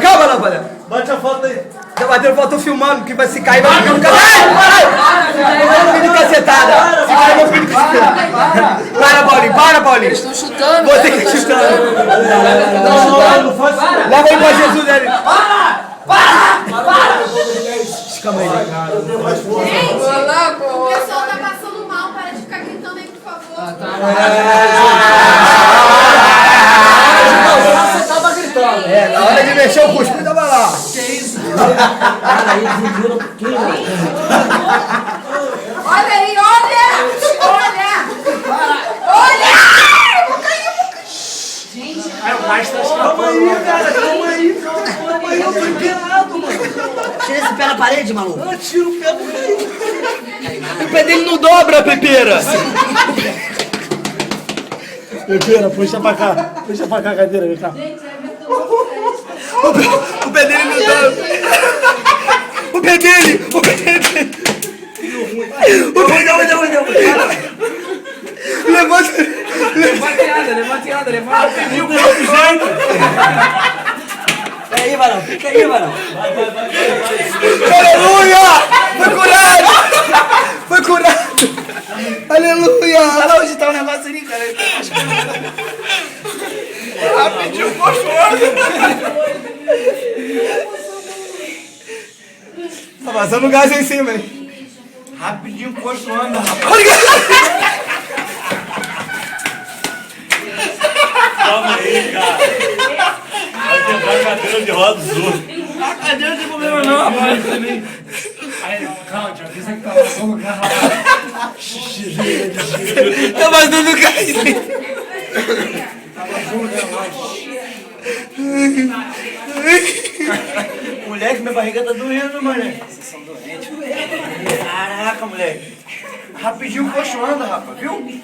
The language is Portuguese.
Calma, lâmpada. Bate a foto aí. Tá batendo foto, tô filmando, que vai se cair, vai ficar no canal. Meu filho de cacetada. Se cair, meu filho de cacetada. Para, Paulinho. Eles estão chutando. Você que chutando. Não faz isso. Leva aí pra Jesus, ele. Calma aí, cara. Gente, Olá, o pô. pessoal tá passando mal, para de ficar gritando aí, por favor. Você tava gritando. Na hora de mexer o cuspe, tava lá. Que isso? Cara, aí desvira um pouquinho, mano. Olha aí, olha! Eu vou cair. Gente, Calma aí, cara. Calma aí. Eu tô empenado, mano. Tira esse pé na parede, maluco. Tira o pé do meio. O pé dele não dobra, Pepeira. Pepeira, puxa pra cá. Puxa pra cá a cadeira, vem cá. O pé dele não dobra. O pé dele. Levanta. Levanta. Pediu pro outro jeito. Fica aí, varão. Aleluia! Foi curado! Aleluia! Olha onde tá o negócio ali, cara. Rapidinho, gostoso! Tá vazando gás aí em cima, hein? Rapidinho, coçando, rapaz. Calma aí, cara. Vai quebrar a cadeira de roda dos outros. A cadeira não tem problema não, rapaz. Calma, Tiago, isso aqui tá uma boca, cara. Tá vazando gás! Moleque, minha barriga tá doendo, mané. Vocês são doentes. Caraca, moleque. Rapidinho coxando, rapaz, viu?